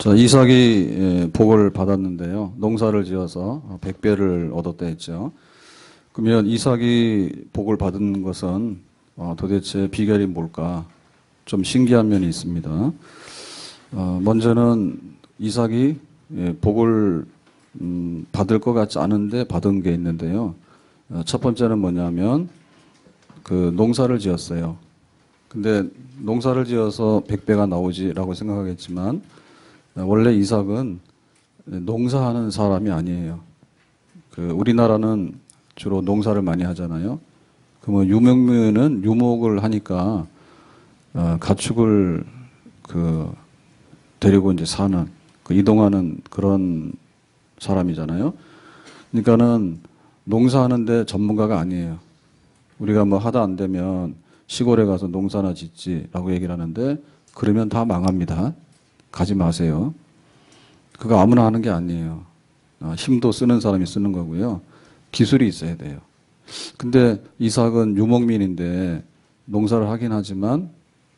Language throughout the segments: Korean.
자, 이삭이 복을 받았는데요. 농사를 지어서 100배를 얻었다 했죠. 그러면 이삭이 복을 받은 것은 도대체 비결이 뭘까? 좀 신기한 면이 있습니다. 먼저는 이삭이 복을 받을 것 같지 않은데 받은 게 있는데요. 첫 번째는 뭐냐면 그 농사를 지었어요. 근데 농사를 지어서 100배가 나오지라고 생각하겠지만 원래 이삭은 농사하는 사람이 아니에요. 우리나라는 주로 농사를 많이 하잖아요. 그러면 유목민은 유목을 하니까 가축을 데리고 이제 사는 이동하는 그런 사람이잖아요. 그러니까는 농사하는데 전문가가 아니에요. 우리가 뭐 하다 안 되면 시골에 가서 농사나 짓지라고 얘기를 하는데 그러면 다 망합니다. 가지 마세요. 그거 아무나 하는 게 아니에요. 힘도 쓰는 사람이 쓰는 거고요. 기술이 있어야 돼요. 근데 이삭은 유목민인데 농사를 하긴 하지만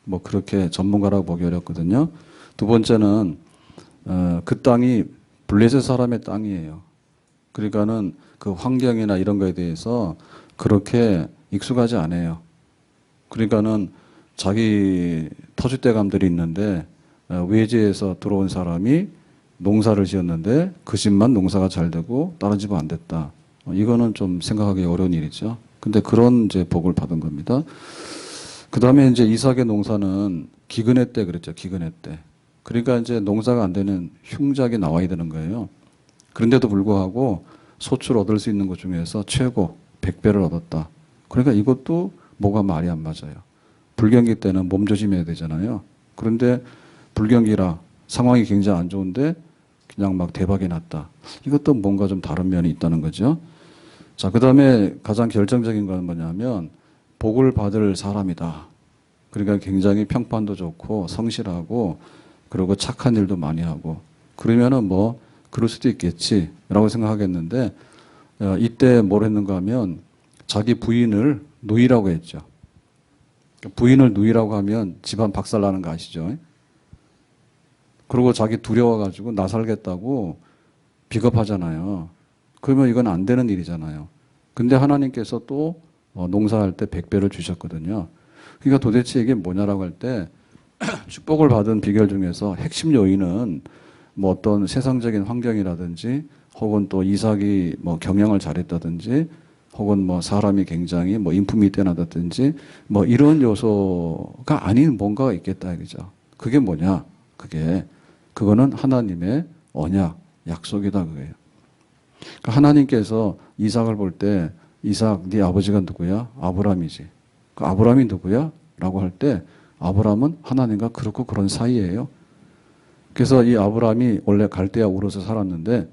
뭐 그렇게 전문가라고 보기 어렵거든요. 두 번째는 그 땅이 블레셋 사람의 땅이에요. 그러니까는 그 환경이나 이런 거에 대해서 그렇게 익숙하지 않아요. 그러니까는 자기 터줏대감들이 있는데 외지에서 들어온 사람이 농사를 지었는데 그 집만 농사가 잘 되고 다른 집은 안 됐다. 이거는 좀 생각하기 어려운 일이죠. 근데 그런 이제 복을 받은 겁니다. 그 다음에 이제 이삭의 농사는 기근해 때 그랬죠. 기근해 때. 그러니까 이제 농사가 안 되는 흉작이 나와야 되는 거예요. 그런데도 불구하고 소출 얻을 수 있는 것 중에서 최고 100배를 얻었다. 그러니까 이것도 뭐가 말이 안 맞아요. 불경기 때는 몸조심해야 되잖아요. 그런데 불경기라 상황이 굉장히 안 좋은데 그냥 막 대박이 났다. 이것도 뭔가 좀 다른 면이 있다는 거죠. 자, 그 다음에 가장 결정적인 건 뭐냐면 복을 받을 사람이다. 그러니까 굉장히 평판도 좋고 성실하고 그리고 착한 일도 많이 하고 그러면은 뭐 그럴 수도 있겠지라고 생각하겠는데 이때 뭘 했는가 하면 자기 부인을 누이라고 했죠. 부인을 누이라고 하면 집안 박살나는 거 아시죠? 그리고 자기 두려워가지고 나 살겠다고 비겁하잖아요. 그러면 이건 안 되는 일이잖아요. 근데 하나님께서 또 농사할 때 100배를 주셨거든요. 그러니까 도대체 이게 뭐냐라고 할 때 축복을 받은 비결 중에서 핵심 요인은 뭐 어떤 세상적인 환경이라든지 혹은 또 이삭이 뭐 경영을 잘했다든지 혹은 뭐 사람이 굉장히 뭐 인품이 뛰어나다든지 뭐 이런 요소가 아닌 뭔가가 있겠다 이거죠. 그게 뭐냐? 그거는 하나님의 언약, 약속이다 그거예요. 그러니까 하나님께서 이삭을 볼 때 이삭 네 아버지가 누구야? 아브라함이지. 그 아브라함이 누구야? 라고 할 때 아브라함은 하나님과 그렇고 그런 사이예요. 그래서 이 아브라함이 원래 갈대아 우르에서 살았는데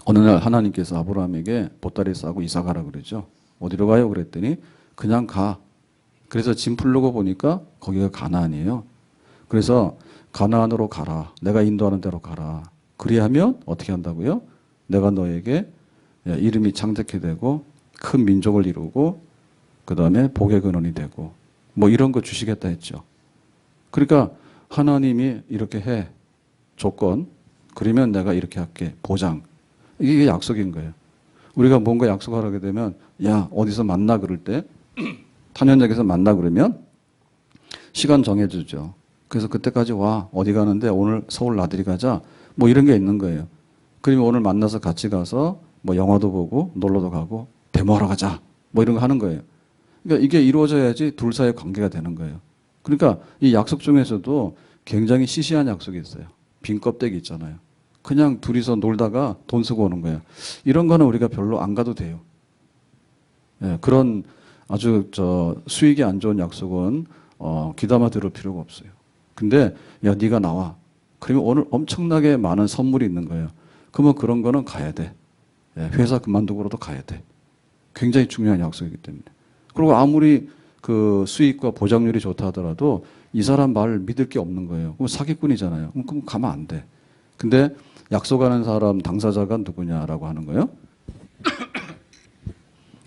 어느 날 하나님께서 아브라함에게 보따리 싸고 이사 가라 그러죠. 어디로 가요? 그랬더니 그냥 가. 그래서 짐 풀려고 보니까 거기가 가나안이에요. 그래서 가나안으로 가라. 내가 인도하는 대로 가라. 그리하면 어떻게 한다고요? 내가 너에게 이름이 창대케 되고 큰 민족을 이루고 그 다음에 복의 근원이 되고 뭐 이런 거 주시겠다 했죠. 그러니까 하나님이 이렇게 해. 조건. 그러면 내가 이렇게 할게. 보장. 이게 약속인 거예요. 우리가 뭔가 약속을 하게 되면 야 어디서 만나 그럴 때 탄현역에서 만나 그러면 시간 정해주죠. 그래서 그때까지 와 어디 가는데 오늘 서울 나들이 가자 뭐 이런 게 있는 거예요. 그러면 오늘 만나서 같이 가서 뭐 영화도 보고 놀러도 가고 데모하러 가자 뭐 이런 거 하는 거예요. 그러니까 이게 이루어져야지 둘 사이의 관계가 되는 거예요. 그러니까 이 약속 중에서도 굉장히 시시한 약속이 있어요. 빈 껍데기 있잖아요. 그냥 둘이서 놀다가 돈 쓰고 오는 거예요. 이런 거는 우리가 별로 안 가도 돼요. 예, 그런 아주 수익이 안 좋은 약속은 귀담아 들을 필요가 없어요. 근데 야 네가 나와. 그러면 오늘 엄청나게 많은 선물이 있는 거예요. 그러면 그런 거는 가야 돼. 예, 회사 그만두고라도 가야 돼. 굉장히 중요한 약속이기 때문에. 그리고 아무리 그 수익과 보장률이 좋다 하더라도 이 사람 말을 믿을 게 없는 거예요. 그럼 사기꾼이잖아요. 그럼 가면 안 돼. 근데 약속하는 사람 당사자가 누구냐라고 하는 거예요.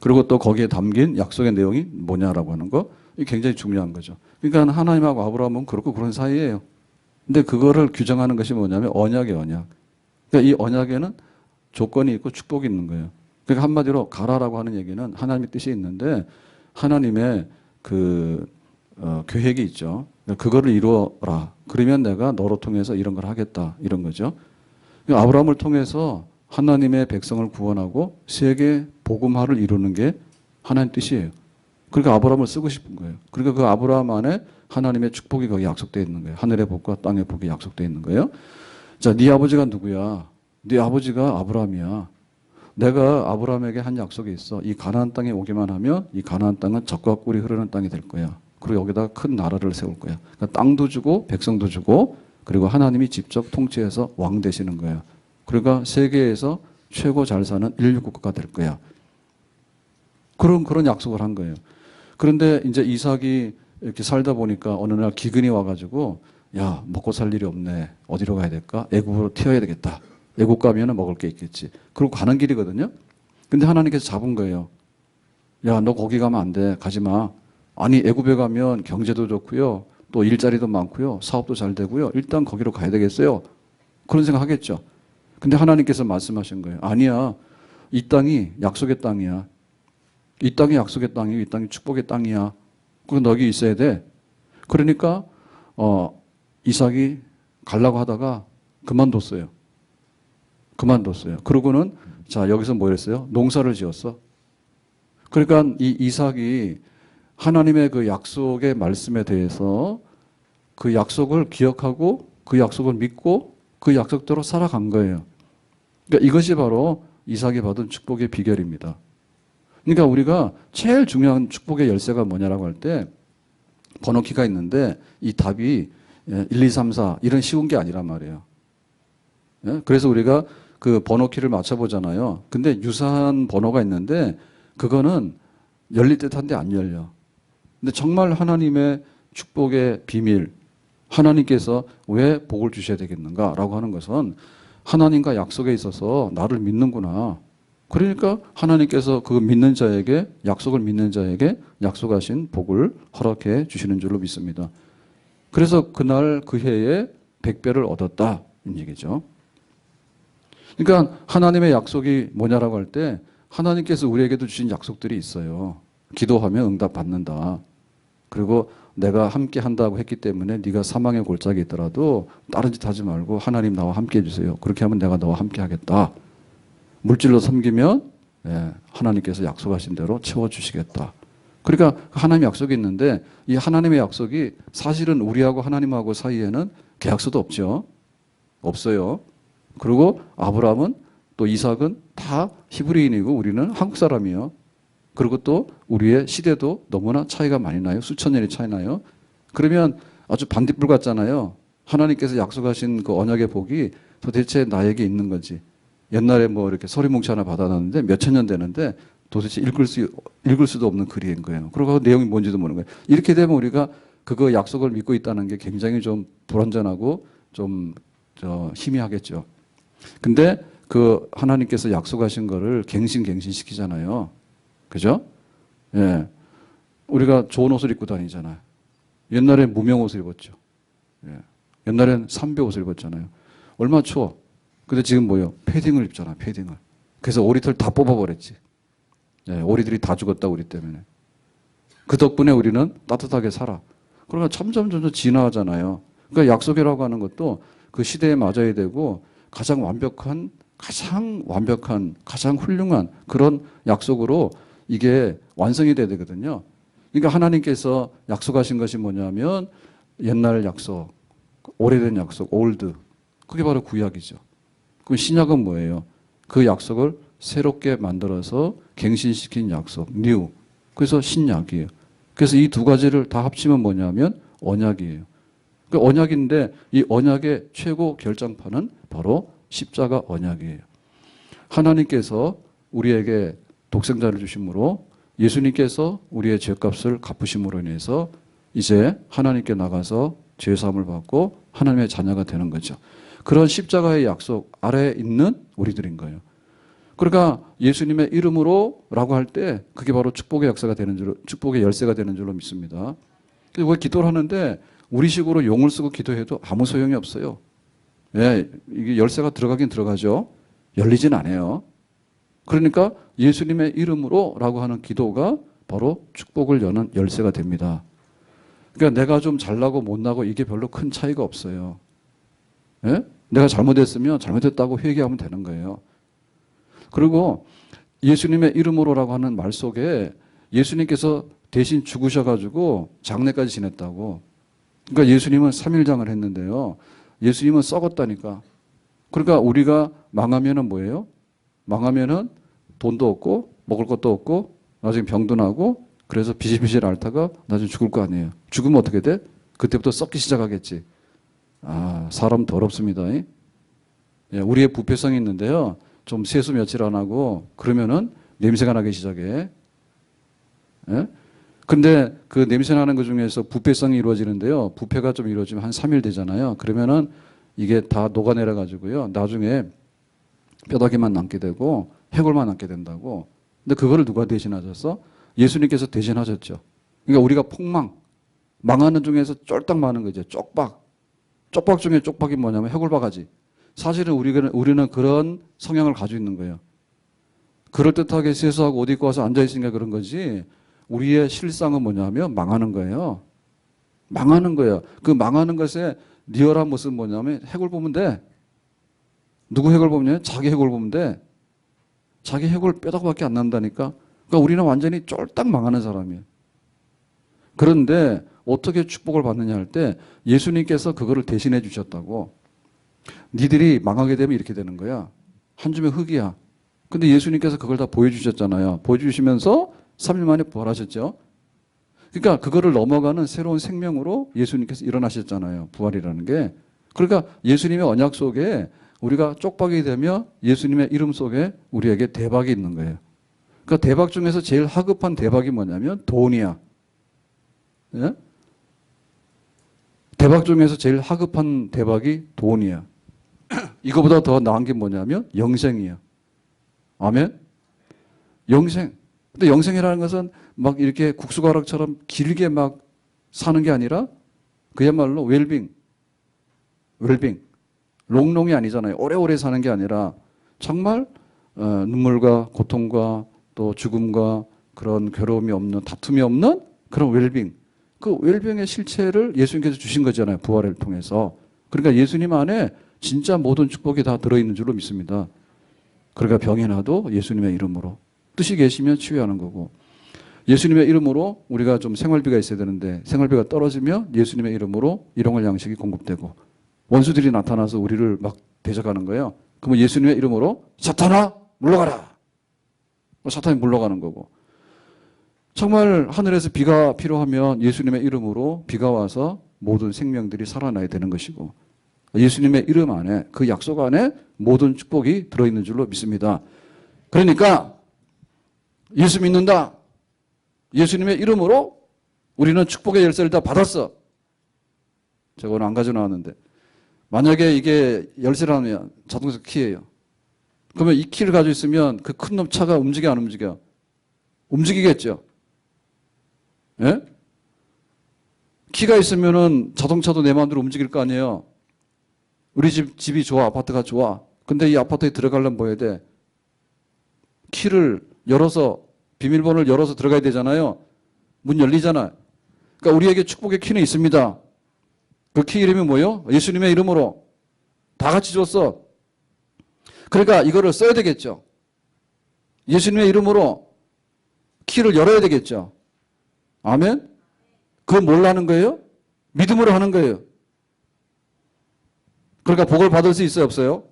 그리고 또 거기에 담긴 약속의 내용이 뭐냐라고 하는 거. 이게 굉장히 중요한 거죠. 그러니까 하나님하고 아브라함은 그렇고 그런 사이예요. 근데 그거를 규정하는 것이 뭐냐면 언약이에요, 언약. 그러니까 이 언약에는 조건이 있고 축복이 있는 거예요. 그러니까 한마디로 가라라고 하는 얘기는 하나님의 뜻이 있는데 하나님의 계획이 있죠. 그거를 이루어라. 그러면 내가 너로 통해서 이런 걸 하겠다. 이런 거죠. 그러니까 아브라함을 통해서 하나님의 백성을 구원하고 세계 복음화를 이루는 게 하나님 뜻이에요. 그러니까 아브라함을 쓰고 싶은 거예요. 그러니까 그 아브라함 안에 하나님의 축복이 거기 약속되어 있는 거예요. 하늘의 복과 땅의 복이 약속되어 있는 거예요. 자, 네 아버지가 누구야? 네 아버지가 아브라함이야. 내가 아브라함에게 한 약속이 있어. 이 가나안 땅에 오기만 하면 이 가나안 땅은 젖과 꿀이 흐르는 땅이 될 거야. 그리고 여기다가 큰 나라를 세울 거야. 그러니까 땅도 주고 백성도 주고 그리고 하나님이 직접 통치해서 왕 되시는 거야. 그러니까 세계에서 최고 잘 사는 인류 국가가 될 거야. 그런 약속을 한 거예요. 그런데 이제 이삭이 이렇게 살다 보니까 어느 날 기근이 와가지고 야, 먹고 살 일이 없네. 어디로 가야 될까? 애굽으로 튀어야 되겠다. 애국 가면은 먹을 게 있겠지. 그리고 가는 길이거든요. 근데 하나님께서 잡은 거예요. 야, 너 거기 가면 안 돼. 가지 마. 아니, 애굽에 가면 경제도 좋고요. 또 일자리도 많고요. 사업도 잘 되고요. 일단 거기로 가야 되겠어요. 그런 생각 하겠죠. 근데 하나님께서 말씀하신 거예요. 아니야. 이 땅이 약속의 땅이야. 이 땅이 약속의 땅이고 이 땅이 축복의 땅이야. 그럼 너 여기 있어야 돼. 그러니까 이삭이 가려고 하다가 그만뒀어요. 그러고는 자, 여기서 뭐 했어요? 농사를 지었어. 그러니까 이 이삭이 하나님의 그 약속의 말씀에 대해서 그 약속을 기억하고 그 약속을 믿고 그 약속대로 살아간 거예요. 그러니까 이것이 바로 이삭이 받은 축복의 비결입니다. 그러니까 우리가 제일 중요한 축복의 열쇠가 뭐냐라고 할 때 번호키가 있는데 이 답이 1, 2, 3, 4 이런 쉬운 게 아니란 말이에요. 그래서 우리가 그 번호키를 맞춰보잖아요. 근데 유사한 번호가 있는데 그거는 열릴 듯한데 안 열려. 근데 정말 하나님의 축복의 비밀, 하나님께서 왜 복을 주셔야 되겠는가라고 하는 것은 하나님과 약속에 있어서 나를 믿는구나. 그러니까 하나님께서 그 믿는 자에게, 약속을 믿는 자에게 약속하신 복을 허락해 주시는 줄로 믿습니다. 그래서 그날 그 해에 100배를 얻었다. 이 얘기죠. 그러니까 하나님의 약속이 뭐냐라고 할 때 하나님께서 우리에게도 주신 약속들이 있어요. 기도하면 응답 받는다. 그리고 내가 함께 한다고 했기 때문에 네가 사망의 골짜기에 있더라도 다른 짓 하지 말고 하나님 나와 함께 해주세요. 그렇게 하면 내가 너와 함께 하겠다. 물질로 섬기면 하나님께서 약속하신 대로 채워주시겠다. 그러니까 하나님의 약속이 있는데 이 하나님의 약속이 사실은 우리하고 하나님하고 사이에는 계약서도 없죠. 없어요. 그리고 아브라함은 또 이삭은 다 히브리인이고 우리는 한국 사람이에요. 그리고 또 우리의 시대도 너무나 차이가 많이 나요. 수천 년이 차이 나요. 그러면 아주 반딧불 같잖아요. 하나님께서 약속하신 그 언약의 복이 도대체 나에게 있는 건지. 옛날에 뭐 이렇게 서리뭉치 하나 받아놨는데 몇천 년 되는데 도대체 읽을 수도 없는 글인 거예요. 그리고 그 내용이 뭔지도 모르는 거예요. 이렇게 되면 우리가 그거 약속을 믿고 있다는 게 굉장히 좀 불완전하고 좀 희미하겠죠. 근데 그 하나님께서 약속하신 거를 갱신 시키잖아요. 그죠? 예. 우리가 좋은 옷을 입고 다니잖아요. 옛날엔 무명 옷을 입었죠. 예. 옛날엔 삼배 옷을 입었잖아요. 얼마나 추워. 근데 지금 뭐예요? 패딩을 입잖아, 패딩을. 그래서 오리털 다 뽑아버렸지. 예, 오리들이 다 죽었다, 우리 때문에. 그 덕분에 우리는 따뜻하게 살아. 그러니까 점점 진화하잖아요. 그러니까 약속이라고 하는 것도 그 시대에 맞아야 되고 가장 완벽한, 가장 훌륭한 그런 약속으로 이게 완성이 돼야 되거든요. 그러니까 하나님께서 약속하신 것이 뭐냐면 옛날 약속, 오래된 약속, 올드. 그게 바로 구약이죠. 그럼 신약은 뭐예요? 그 약속을 새롭게 만들어서 갱신시킨 약속, new. 그래서 신약이에요. 그래서 이 두 가지를 다 합치면 뭐냐면 언약이에요. 그 언약인데 이 언약의 최고 결정판은 바로 십자가 언약이에요. 하나님께서 우리에게 독생자를 주심으로 예수님께서 우리의 죄값을 갚으심으로 인해서 이제 하나님께 나가서 죄사함을 받고 하나님의 자녀가 되는 거죠. 그런 십자가의 약속 아래에 있는 우리들인 거예요. 그러니까 예수님의 이름으로라고 할 때 그게 바로 축복의 역사가 되는 줄로, 축복의 열쇠가 되는 줄로 믿습니다. 그래서 왜 기도를 하는데 우리식으로 용을 쓰고 기도해도 아무 소용이 없어요. 예, 이게 열쇠가 들어가긴 들어가죠. 열리진 않아요. 그러니까 예수님의 이름으로라고 하는 기도가 바로 축복을 여는 열쇠가 됩니다. 그러니까 내가 좀 잘나고 못나고 이게 별로 큰 차이가 없어요. 예? 내가 잘못했으면 잘못했다고 회개하면 되는 거예요. 그리고 예수님의 이름으로라고 하는 말 속에 예수님께서 대신 죽으셔가지고 장례까지 지냈다고. 그러니까 예수님은 3일장을 했는데요. 예수님은 썩었다니까. 그러니까 우리가 망하면은 뭐예요? 망하면은 돈도 없고 먹을 것도 없고 나중에 병도 나고 그래서 비실비실 앓다가 나중에 죽을 거 아니에요. 죽으면 어떻게 돼? 그때부터 썩기 시작하겠지. 아, 사람 더럽습니다. 예, 우리의 부패성이 있는데요. 좀 세수 며칠 안 하고 그러면은 냄새가 나기 시작해. 예? 근데 그 냄새 나는 것 중에서 부패성이 이루어지는데요. 부패가 좀 이루어지면 한 3일 되잖아요. 그러면은 이게 다 녹아내려 가지고요. 나중에 뼈다귀만 남게 되고 해골만 남게 된다고. 근데 그거를 누가 대신하셨어? 예수님께서 대신하셨죠. 그러니까 우리가 망하는 중에서 쫄딱 많은 거죠. 쪽박 중에 쪽박이 뭐냐면 해골바가지. 사실은 우리는 그런 성향을 가지고 있는 거예요. 그럴듯하게 세수하고 옷 입고 와서 앉아있으니까 그런 거지 우리의 실상은 뭐냐면 망하는 거예요. 망하는 거예요. 그 망하는 것의 리얼한 모습은 뭐냐면 해골 보면 돼. 누구 해골 보면 자기 해골 보면 돼. 자기 해골 뼈다귀밖에 안 난다니까. 그러니까 우리는 완전히 쫄딱 망하는 사람이에요. 그런데 어떻게 축복을 받느냐 할 때 예수님께서 그거를 대신해 주셨다고. 니들이 망하게 되면 이렇게 되는 거야. 한 줌의 흙이야. 근데 예수님께서 그걸 다 보여주셨잖아요. 보여주시면서 3일 만에 부활하셨죠. 그러니까 그거를 넘어가는 새로운 생명으로 예수님께서 일어나셨잖아요. 부활이라는 게. 그러니까 예수님의 언약 속에 우리가 쪽박이 되며 예수님의 이름 속에 우리에게 대박이 있는 거예요. 그러니까 대박 중에서 제일 하급한 대박이 뭐냐면 돈이야. 예? 대박 중에서 제일 하급한 대박이 돈이야. 이거보다 더 나은 게 뭐냐면 영생이야. 아멘? 영생. 근데 영생이라는 것은 막 이렇게 국수가락처럼 길게 막 사는 게 아니라 그야말로 웰빙. 롱롱이 아니잖아요. 오래오래 사는 게 아니라 정말 눈물과 고통과 또 죽음과 그런 괴로움이 없는 다툼이 없는 그런 웰빙. 그 웰빙의 실체를 예수님께서 주신 거잖아요. 부활을 통해서. 그러니까 예수님 안에 진짜 모든 축복이 다 들어있는 줄로 믿습니다. 그러니까 병이 나도 예수님의 이름으로 뜻이 계시면 치유하는 거고 예수님의 이름으로 우리가 좀 생활비가 있어야 되는데 생활비가 떨어지면 예수님의 이름으로 일용할 양식이 공급되고 원수들이 나타나서 우리를 막 대적하는 거예요. 그러면 예수님의 이름으로 사탄아 물러가라. 사탄이 물러가는 거고 정말 하늘에서 비가 필요하면 예수님의 이름으로 비가 와서 모든 생명들이 살아나야 되는 것이고 예수님의 이름 안에 그 약속 안에 모든 축복이 들어있는 줄로 믿습니다. 그러니까 예수 믿는다. 예수님의 이름으로 우리는 축복의 열쇠를 다 받았어. 제가 오늘 안 가져 나왔는데 만약에 이게 열쇠라면 자동차 키예요. 그러면 이 키를 가지고 있으면 그 큰 놈 차가 움직여 안 움직여? 움직이겠죠. 예? 키가 있으면은 자동차도 내 마음대로 움직일 거 아니에요. 우리 집이 좋아, 아파트가 좋아. 근데 이 아파트에 들어가려면 뭐 해야 돼? 키를 열어서, 비밀번호를 열어서 들어가야 되잖아요. 문 열리잖아요. 그러니까 우리에게 축복의 키는 있습니다. 그 키 이름이 뭐예요? 예수님의 이름으로. 다 같이 줬어. 그러니까 이거를 써야 되겠죠. 예수님의 이름으로 키를 열어야 되겠죠. 아멘? 그건 뭘로 하는 거예요? 믿음으로 하는 거예요. 그러니까 복을 받을 수 있어요, 없어요?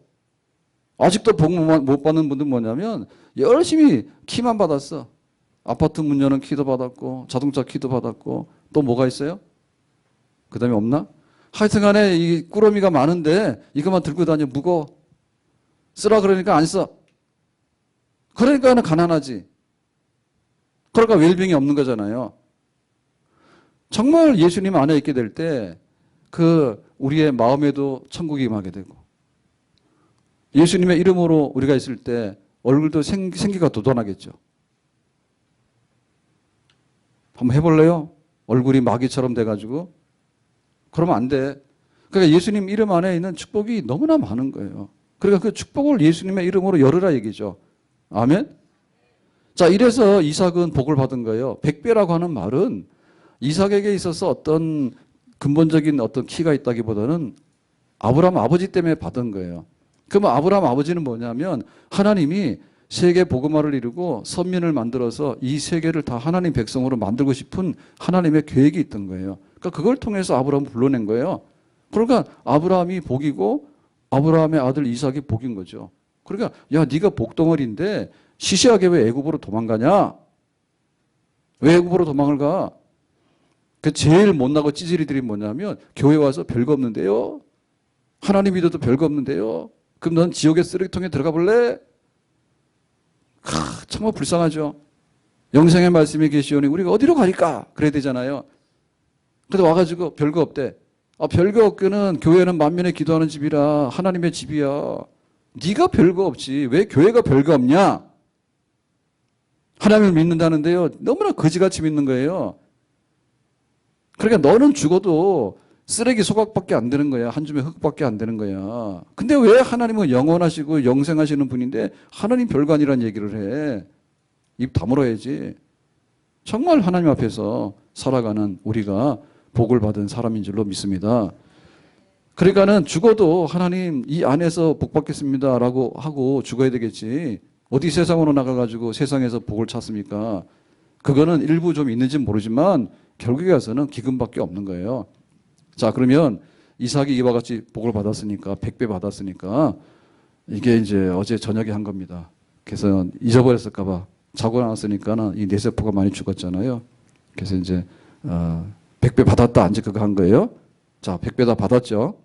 아직도 복 못 받는 분들은 뭐냐면 열심히 키만 받았어. 아파트 문 여는 키도 받았고 자동차 키도 받았고 또 뭐가 있어요? 그 다음에 없나? 하여튼간에 이 꾸러미가 많은데 이것만 들고 다녀 무거워. 쓰라 그러니까 안 써. 그러니까 가난하지. 그러니까 웰빙이 없는 거잖아요. 정말 예수님 안에 있게 될 때 그 우리의 마음에도 천국이 임하게 되고 예수님의 이름으로 우리가 있을 때 얼굴도 생기가 돋아나겠죠. 한번 해볼래요? 얼굴이 마귀처럼 돼가지고 그러면 안 돼. 그러니까 예수님 이름 안에 있는 축복이 너무나 많은 거예요. 그러니까 그 축복을 예수님의 이름으로 열으라 얘기죠. 아멘? 자, 이래서 이삭은 복을 받은 거예요. 백배라고 하는 말은 이삭에게 있어서 어떤 근본적인 어떤 키가 있다기보다는 아브라함 아버지 때문에 받은 거예요. 그러면 아브라함 아버지는 뭐냐면 하나님이 세계 복음화를 이루고 선민을 만들어서 이 세계를 다 하나님 백성으로 만들고 싶은 하나님의 계획이 있던 거예요. 그러니까 그걸 통해서 아브라함을 불러낸 거예요. 그러니까 아브라함이 복이고 아브라함의 아들 이삭이 복인 거죠. 그러니까 야, 네가 복덩어리인데 시시하게 왜 애굽으로 도망가냐? 왜 애굽으로 도망을 가? 그 제일 못나고 찌질이들이 뭐냐면 교회 와서 별거 없는데요. 하나님 믿어도 별거 없는데요. 그럼 넌 지옥의 쓰레기통에 들어가 볼래? 정말 불쌍하죠. 영생의 말씀이 계시오니 우리가 어디로 가니까? 그래야 되잖아요. 근데 와가지고 별거 없대. 별거 없기는 교회는 만면에 기도하는 집이라 하나님의 집이야. 네가 별거 없지. 왜 교회가 별거 없냐? 하나님을 믿는다는데요. 너무나 거지같이 믿는 거예요. 그러니까 너는 죽어도 쓰레기 소각밖에 안 되는 거야. 한 줌의 흙밖에 안 되는 거야. 근데 왜 하나님은 영원하시고 영생하시는 분인데 하나님 별거 아니란 얘기를 해. 입 다물어야지. 정말 하나님 앞에서 살아가는 우리가 복을 받은 사람인 줄로 믿습니다. 그러니까는 죽어도 하나님 이 안에서 복 받겠습니다라고 하고 죽어야 되겠지. 어디 세상으로 나가가지고 세상에서 복을 찾습니까? 그거는 일부 좀 있는지 모르지만 결국에 가서는 기근밖에 없는 거예요. 자, 그러면 이삭이 이와 같이 복을 받았으니까 100배 받았으니까 이게 이제 어제 저녁에 한 겁니다. 그래서 잊어버렸을까 봐 자고 나왔으니까는 이 뇌세포가 많이 죽었잖아요. 그래서 이제 100배 받았다 이제 그거 한 거예요. 자, 100배 다 받았죠.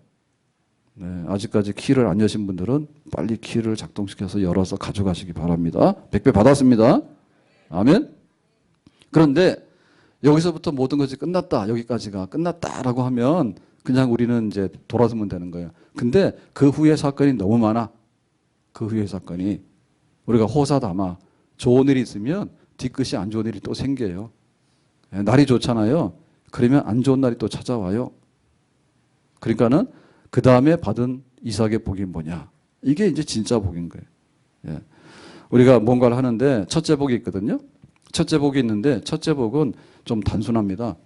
네, 아직까지 키를 안 여신 분들은 빨리 키를 작동시켜서 열어서 가져가시기 바랍니다. 100배 받았습니다. 아멘. 그런데 여기서부터 모든 것이 끝났다. 여기까지가 끝났다라고 하면 그냥 우리는 이제 돌아서면 되는 거예요. 근데 그 후에 사건이 너무 많아. 그 후에 사건이 우리가 호사다마 좋은 일이 있으면 뒤끝이 안 좋은 일이 또 생겨요. 날이 좋잖아요. 그러면 안 좋은 날이 또 찾아와요. 그러니까는 그 다음에 받은 이삭의 복이 뭐냐? 이게 이제 진짜 복인 거예요. 예. 우리가 뭔가를 하는데 첫째 복이 있거든요. 첫째 복이 있는데 첫째 복은 좀 단순합니다.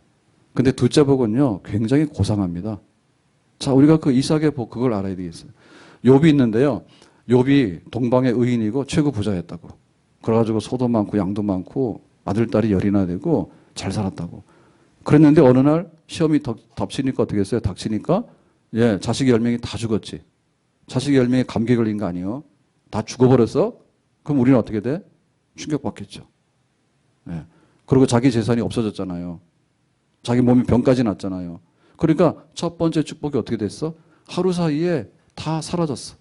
근데 둘째 복은요 굉장히 고상합니다. 자, 우리가 그 이삭의 복 그걸 알아야 되겠어요. 욥이 있는데요. 욥이 동방의 의인이고 최고 부자였다고. 그래가지고 소도 많고 양도 많고 아들 딸이 열이나 되고 잘 살았다고. 그랬는데 어느 날 시험이 덮치니까 어떻게 했어요? 닥치니까 예, 자식 10명이 다 죽었지. 자식 10명이 감기에 걸린 거 아니에요? 다 죽어버렸어? 그럼 우리는 어떻게 돼? 충격받겠죠. 예. 그리고 자기 재산이 없어졌잖아요. 자기 몸이 병까지 났잖아요. 그러니까 첫 번째 축복이 어떻게 됐어? 하루 사이에 다 사라졌어.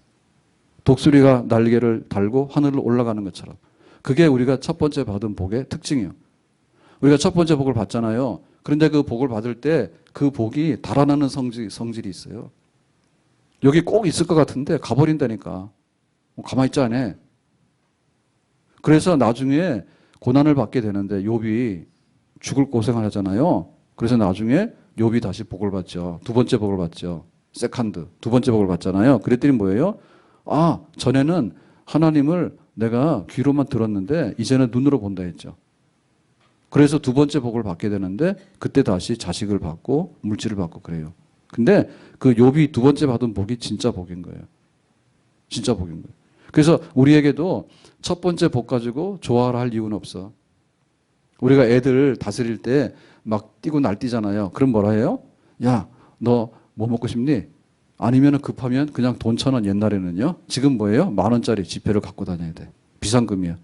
독수리가 날개를 달고 하늘로 올라가는 것처럼. 그게 우리가 첫 번째 받은 복의 특징이에요. 우리가 첫 번째 복을 받잖아요. 그런데 그 복을 받을 때 그 복이 달아나는 성질이 있어요. 여기 꼭 있을 것 같은데 가버린다니까. 가만히 있지 않아. 그래서 나중에 고난을 받게 되는데 욥이 죽을 고생을 하잖아요. 그래서 나중에 욥이 다시 복을 받죠. 두 번째 복을 받죠. 세컨드. 두 번째 복을 받잖아요. 그랬더니 뭐예요? 아, 전에는 하나님을 내가 귀로만 들었는데 이제는 눈으로 본다 했죠. 그래서 두 번째 복을 받게 되는데 그때 다시 자식을 받고 물질을 받고 그래요. 근데 그 욥이 두 번째 받은 복이 진짜 복인 거예요. 진짜 복인 거예요. 그래서 우리에게도 첫 번째 복 가지고 좋아라 할 이유는 없어. 우리가 애들 다스릴 때 막 뛰고 날뛰잖아요. 그럼 뭐라 해요? 야, 너 뭐 먹고 싶니? 아니면 급하면 그냥 돈 1,000원 옛날에는요. 지금 뭐예요? 10,000원짜리 지폐를 갖고 다녀야 돼. 비상금이야.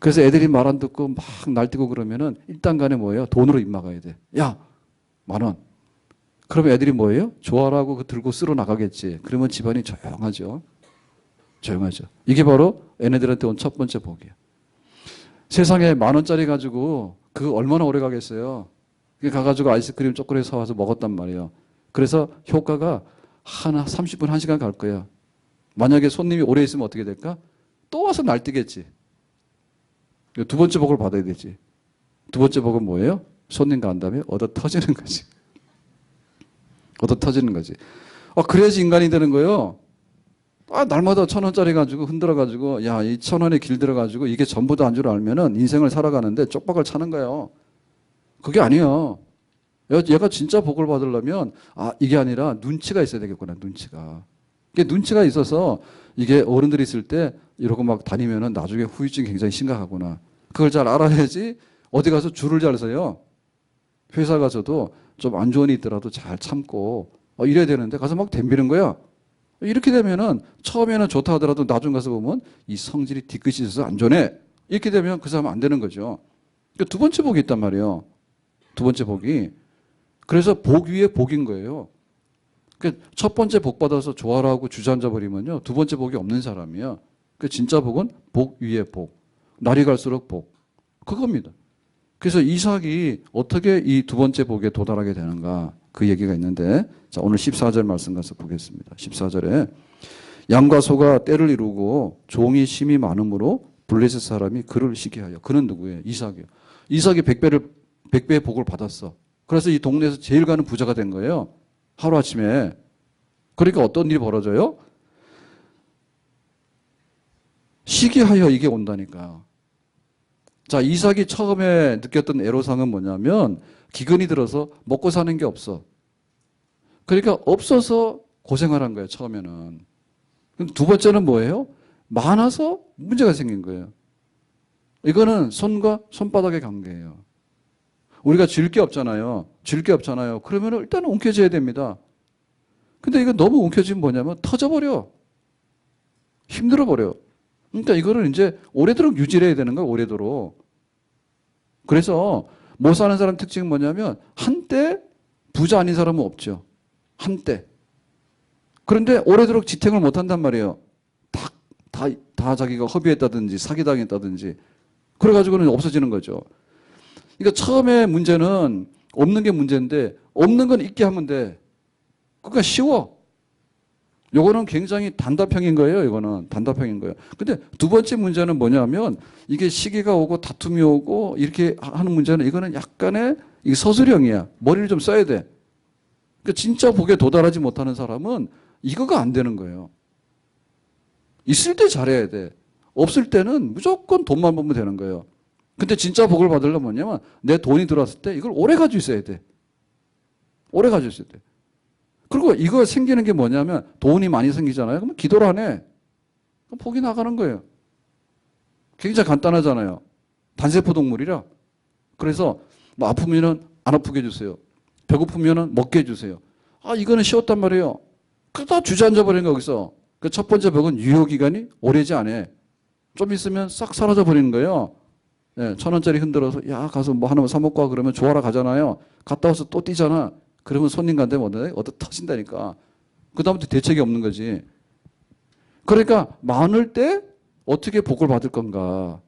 그래서 애들이 말 안 듣고 막 날뛰고 그러면은 일단 간에 뭐예요? 돈으로 입 막아야 돼. 야, 10,000원. 그러면 애들이 뭐예요? 좋아라고 그 들고 쓸어 나가겠지. 그러면 집안이 조용하죠. 조용하죠. 이게 바로 얘네들한테 온 첫 번째 복이에요. 세상에 10,000원짜리 가지고 그거 얼마나 오래 가겠어요. 그게 가가지고 아이스크림 초콜릿 사와서 먹었단 말이에요. 그래서 효과가 하나 30분, 1시간 갈 거예요. 만약에 손님이 오래 있으면 어떻게 될까? 또 와서 날뛰겠지. 두 번째 복을 받아야 되지. 두 번째 복은 뭐예요? 손님 간 다음에 얻어 터지는 거지. 얻어 터지는 거지. 그래야지 인간이 되는 거예요. 날마다 1,000원짜리 가지고 흔들어가지고, 야, 이 1,000원에 길들어가지고 이게 전부다 한 줄 알면은 인생을 살아가는데 쪽박을 차는 거예요. 그게 아니에요. 얘가 진짜 복을 받으려면, 이게 아니라 눈치가 있어야 되겠구나, 눈치가. 이게 눈치가 있어서 이게 어른들이 있을 때 이러고 막 다니면은 나중에 후유증이 굉장히 심각하구나. 그걸 잘 알아야지 어디 가서 줄을 잘 서요. 회사 가서도 좀 안 좋은 일 있더라도 잘 참고, 이래야 되는데 가서 막 덤비는 거야. 이렇게 되면은 처음에는 좋다 하더라도 나중 가서 보면 이 성질이 뒤끝이 있어서 안 좋네. 이렇게 되면 그 사람은 안 되는 거죠. 그러니까 두 번째 복이 있단 말이에요. 두 번째 복이. 그래서 복 위에 복인 거예요. 그러니까 첫 번째 복 받아서 좋아라 하고 주저앉아 버리면요. 두 번째 복이 없는 사람이에요. 그 진짜 복은 복 위에 복. 날이 갈수록 복. 그겁니다. 그래서 이삭이 어떻게 이 두 번째 복에 도달하게 되는가 그 얘기가 있는데 자 오늘 14절 말씀 가서 보겠습니다. 14절에 양과 소가 때를 이루고 종이 심이 많음으로 블레셋 사람이 그를 시기하여. 그는 누구예요? 이삭이에요. 이삭이 100배의 복을 받았어. 그래서 이 동네에서 제일 가는 부자가 된 거예요. 하루아침에. 그러니까 어떤 일이 벌어져요? 시기하여 이게 온다니까. 자, 이삭이 처음에 느꼈던 애로사항은 뭐냐면 기근이 들어서 먹고 사는 게 없어. 그러니까 없어서 고생을 한 거예요, 처음에는. 두 번째는 뭐예요? 많아서 문제가 생긴 거예요. 이거는 손과 손바닥의 관계예요. 우리가 줄 게 없잖아요. 줄 게 없잖아요. 그러면 일단은 움켜쥐어야 됩니다. 근데 이거 너무 움켜쥐면 뭐냐면 터져버려. 힘들어버려. 그러니까 이거를 이제 오래도록 유지를 해야 되는 거예요, 오래도록. 그래서 못 사는 사람 특징은 뭐냐면 한때 부자 아닌 사람은 없죠. 한때. 그런데 오래도록 지탱을 못 한단 말이에요. 다 자기가 허비했다든지 사기당했다든지. 그래가지고는 없어지는 거죠. 그러니까 처음에 문제는 없는 게 문제인데 없는 건 있게 하면 돼. 그러니까 쉬워. 요거는 굉장히 단답형인 거예요. 이거는 단답형인 거예요. 근데 두 번째 문제는 뭐냐면 이게 시기가 오고 다툼이 오고 이렇게 하는 문제는 이거는 약간의 이게 서술형이야. 머리를 좀 써야 돼. 그러니까 진짜 복에 도달하지 못하는 사람은 이거가 안 되는 거예요. 있을 때 잘해야 돼. 없을 때는 무조건 돈만 보면 되는 거예요. 근데 진짜 복을 받으려면 뭐냐면 내 돈이 들어왔을 때 이걸 오래 가지고 있어야 돼. 오래 가지고 있어야 돼. 그리고 이거 생기는 게 뭐냐면 돈이 많이 생기잖아요. 그러면 기도를 안 해. 그럼 복이 나가는 거예요. 굉장히 간단하잖아요. 단세포 동물이라. 그래서 뭐 아프면은 안 아프게 해주세요. 배고프면은 먹게 해주세요. 이거는 쉬웠단 말이에요. 그러다 주저앉아 버리는 거 여기서. 그 첫 번째 복은 유효기간이 오래지 않아. 좀 있으면 싹 사라져 버리는 거예요. 네, 1,000원짜리 흔들어서 야 가서 뭐 하나만 사 먹고 와 그러면 좋아라 가잖아요. 갔다 와서 또 뛰잖아. 그러면 손님 간데 얻어 터진다니까. 그 다음부터 대책이 없는 거지. 그러니까 많을 때 어떻게 복을 받을 건가.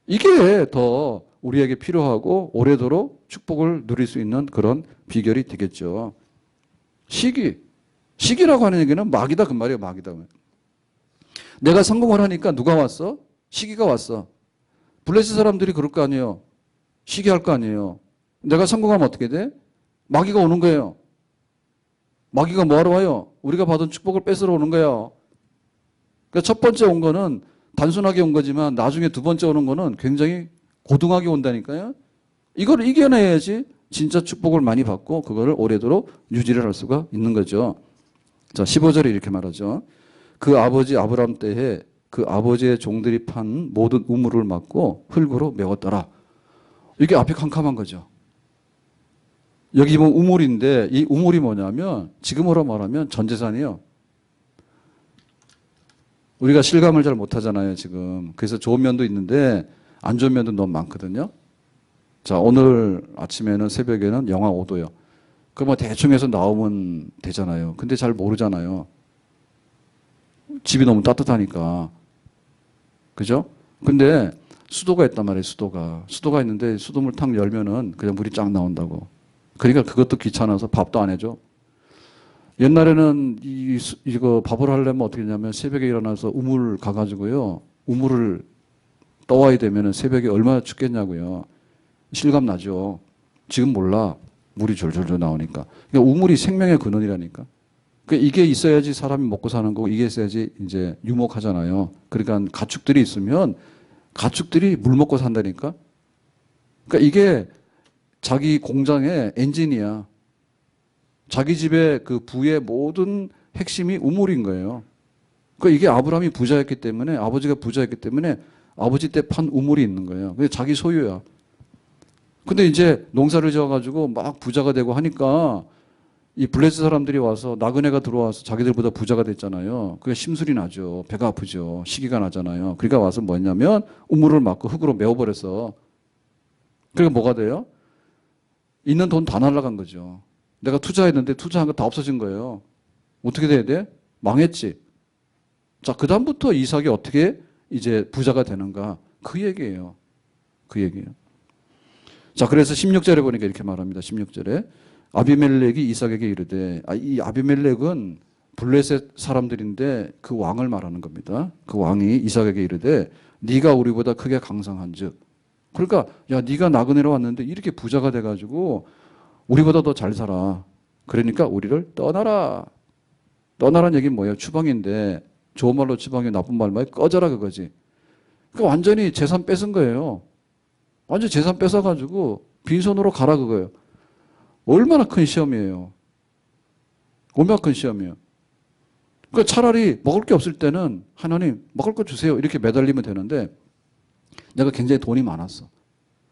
이게 더 우리에게 필요하고 오래도록 축복을 누릴 수 있는 그런 비결이 되겠죠. 시기라고 하는 얘기는 막이다 그 말이에요. 막이다. 내가 성공을 하니까 누가 왔어? 시기가 왔어. 블레셋 사람들이 그럴 거 아니에요. 시기할 거 아니에요. 내가 성공하면 어떻게 돼? 마귀가 오는 거예요. 마귀가 뭐하러 와요? 우리가 받은 축복을 뺏으러 오는 거예요. 그러니까 첫 번째 온 거는 단순하게 온 거지만 나중에 두 번째 오는 거는 굉장히 고등하게 온다니까요. 이걸 이겨내야지 진짜 축복을 많이 받고 그거를 오래도록 유지를 할 수가 있는 거죠. 자, 15절에 이렇게 말하죠. 그 아버지 아브람 때에 그 아버지의 종들이 판 모든 우물을 막고 흙으로 메웠더라. 이게 앞이 캄캄한 거죠. 여기 보면 우물인데 이 우물이 뭐냐면 지금으로 말하면 전 재산이에요. 우리가 실감을 잘 못하잖아요 지금. 그래서 좋은 면도 있는데 안 좋은 면도 너무 많거든요. 자, 오늘 아침에는 새벽에는 영하 5도요. 그럼 대충 해서 나오면 되잖아요. 근데 잘 모르잖아요. 집이 너무 따뜻하니까. 그죠? 근데 수도가 있단 말이에요. 수도가 있는데 수돗물 탁 열면은 그냥 물이 쫙 나온다고. 그러니까 그것도 귀찮아서 밥도 안 해줘. 옛날에는 이거 밥을 하려면 어떻게 했냐면 새벽에 일어나서 우물 가가지고요. 우물을 떠와야 되면은 새벽에 얼마나 춥겠냐고요. 실감 나죠. 지금 몰라. 물이 졸졸졸 나오니까. 그러니까 우물이 생명의 근원이라니까. 그러니까 이게 있어야지 사람이 먹고 사는 거고 이게 있어야지 이제 유목하잖아요. 그러니까 가축들이 있으면 가축들이 물 먹고 산다니까. 그러니까 이게 자기 공장의 엔진이야. 자기 집의 그 부의 모든 핵심이 우물인 거예요. 그러니까 이게 아브라함이 부자였기 때문에 아버지가 부자였기 때문에 아버지 때 판 우물이 있는 거예요. 그게 자기 소유야. 근데 이제 농사를 지어가지고 막 부자가 되고 하니까 이 블레스 사람들이 와서 나그네가 들어와서 자기들보다 부자가 됐잖아요. 그게 심술이 나죠. 배가 아프죠. 시기가 나잖아요. 그러니까 와서 뭐냐면 우물을 막고 흙으로 메워버렸어. 그러니까 뭐가 돼요? 있는 돈 다 날라간 거죠. 내가 투자했는데 투자한 거 다 없어진 거예요. 어떻게 돼야 돼? 망했지. 자, 그다음부터 이삭이 어떻게 이제 부자가 되는가? 그 얘기예요. 그 얘기예요. 자, 그래서 16절에 보니까 이렇게 말합니다. 16절에 아비멜렉이 이삭에게 이르되, 이 아비멜렉은 블레셋 사람들인데 그 왕을 말하는 겁니다. 그 왕이 이삭에게 이르되 네가 우리보다 크게 강성한즉, 그러니까 야 네가 나그네로 왔는데 이렇게 부자가 돼가지고 우리보다 더 잘 살아. 그러니까 우리를 떠나라. 떠나라는 얘기는 뭐예요? 추방인데 좋은 말로 추방이 나쁜 말 말이 꺼져라 그거지. 그러니까 완전히 재산 뺏은 거예요. 완전 재산 뺏어가지고 빈손으로 가라 그거예요. 얼마나 큰 시험이에요. 얼마나 큰 시험이에요. 그러니까 차라리 먹을 게 없을 때는 하나님 먹을 거 주세요 이렇게 매달리면 되는데 내가 굉장히 돈이 많았어.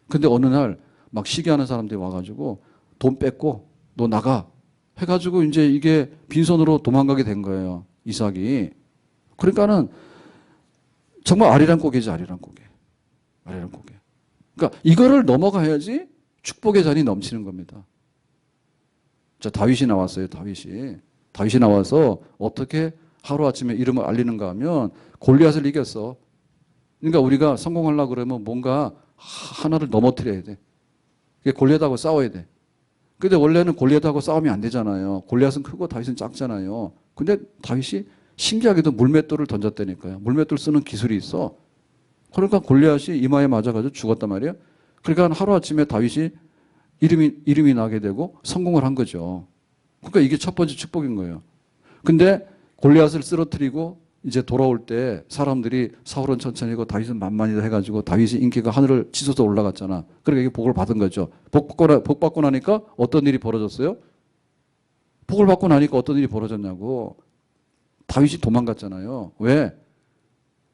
근데 어느 날 막 시기하는 사람들이 와가지고 돈 뺏고 너 나가 해가지고 이제 이게 빈손으로 도망가게 된 거예요. 이삭이. 그러니까는 정말 아리랑 고개지 아리랑 고개. 아리랑 고개. 그러니까 이거를 넘어가야지 축복의 잔이 넘치는 겁니다. 자, 다윗이 나왔어요. 다윗이 나와서 어떻게 하루아침에 이름을 알리는가 하면 골리앗을 이겼어. 그러니까 우리가 성공하려고 그러면 뭔가 하나를 넘어뜨려야 돼. 골리앗하고 싸워야 돼. 근데 원래는 골리앗하고 싸우면 안 되잖아요. 골리앗은 크고 다윗은 작잖아요. 근데 다윗이 신기하게도 물맷돌을 던졌다니까요. 물맷돌 쓰는 기술이 있어. 그러니까 골리앗이 이마에 맞아가지고 죽었단 말이에요. 그러니까 하루아침에 다윗이 이름이 나게 되고 성공을 한 거죠. 그러니까 이게 첫 번째 축복인 거예요. 근데 골리앗을 쓰러뜨리고 이제 돌아올 때 사람들이 사울은 천천히고 다윗은 만만히다 해가지고 다윗이 인기가 하늘을 치솟아 올라갔잖아. 그러니까 이게 복을 받은 거죠. 복 받고 나니까 어떤 일이 벌어졌어요? 복을 받고 나니까 어떤 일이 벌어졌냐고. 다윗이 도망갔잖아요. 왜?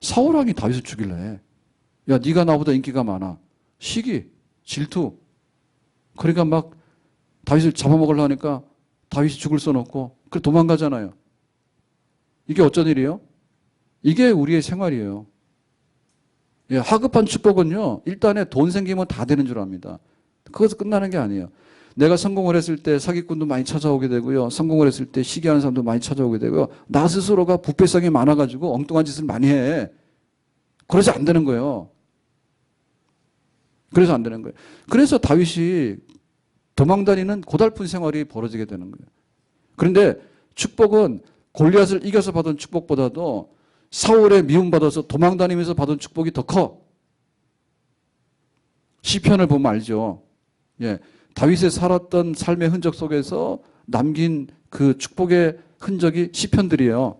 사울 왕이 다윗을 죽일래 해. 야, 네가 나보다 인기가 많아. 시기, 질투. 그러니까 막 다윗을 잡아먹으려 하니까 다윗이 죽을 수는 없고 그래 도망가잖아요. 이게 어쩐 일이에요? 이게 우리의 생활이에요. 예, 하급한 축복은요, 일단에 돈 생기면 다 되는 줄 압니다. 그것서 끝나는 게 아니에요. 내가 성공을 했을 때 사기꾼도 많이 찾아오게 되고요. 성공을 했을 때 시기하는 사람도 많이 찾아오게 되고요. 나 스스로가 부패성이 많아가지고 엉뚱한 짓을 많이 해. 그래서 안 되는 거예요. 그래서 안 되는 거예요. 그래서 다윗이 도망다니는 고달픈 생활이 벌어지게 되는 거예요. 그런데 축복은 골리앗을 이겨서 받은 축복보다도 사울의 미움받아서 도망다니면서 받은 축복이 더 커. 시편을 보면 알죠. 예, 다윗의 살았던 삶의 흔적 속에서 남긴 그 축복의 흔적이 시편들이에요.